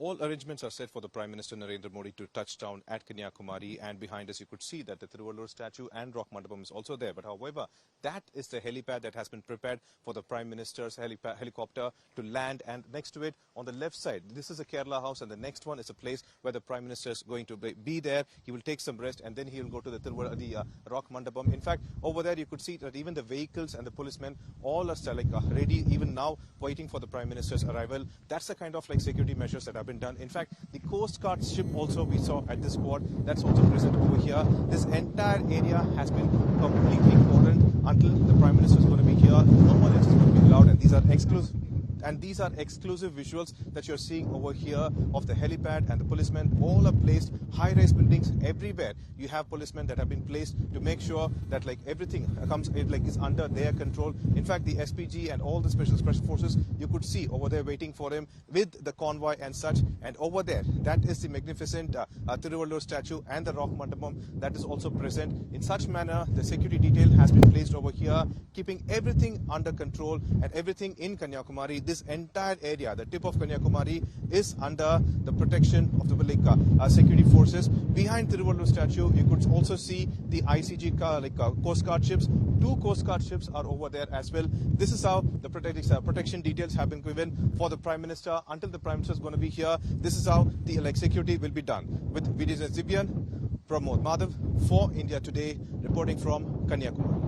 All arrangements are set for the Prime Minister Narendra Modi to touch down at Kanyakumari, and behind us you could see that the Thiruvallur statue and Rock Mandapam is also there. But however, that is the helipad that has been prepared for the Prime Minister's helicopter to land, and next to it on the left side, this is a Kerala house, and the next one is a place where the Prime Minister is going to be there. He will take some rest and then he will go to the Rock Mandapam. In fact, over there you could see that even the vehicles and the policemen all are ready even now, waiting for the Prime Minister's arrival. That's the kind of security measures that have been done. In fact, the Coast Guard ship also we saw at this spot, that's also present over here. This entire area has been completely cordoned until the Prime Minister is going to be here. No one else is going to be allowed, and these are exclusive. And these are exclusive visuals that you're seeing over here of the helipad, and the policemen all are placed, high-rise buildings everywhere. You have policemen that have been placed to make sure that everything comes is under their control. In fact, the SPG and all the special forces you could see over there waiting for him with the convoy and such. And over there, that is the magnificent Thiruvallur statue and the Rock Mandapam that is also present. In such manner, the security detail has been placed over here, keeping everything under control and everything in Kanyakumari. This entire area, the tip of Kanyakumari, is under the protection of the security forces. Behind Thiruvallur statue, you could also see the ICG Coast Guard ships. 2 Coast Guard ships are over there as well. This is how the protection details have been given for the Prime Minister until the Prime Minister is going to be here. This is how the security will be done. With Vidya Zibian, Pramod Madhav for India Today, reporting from Kanyakumari.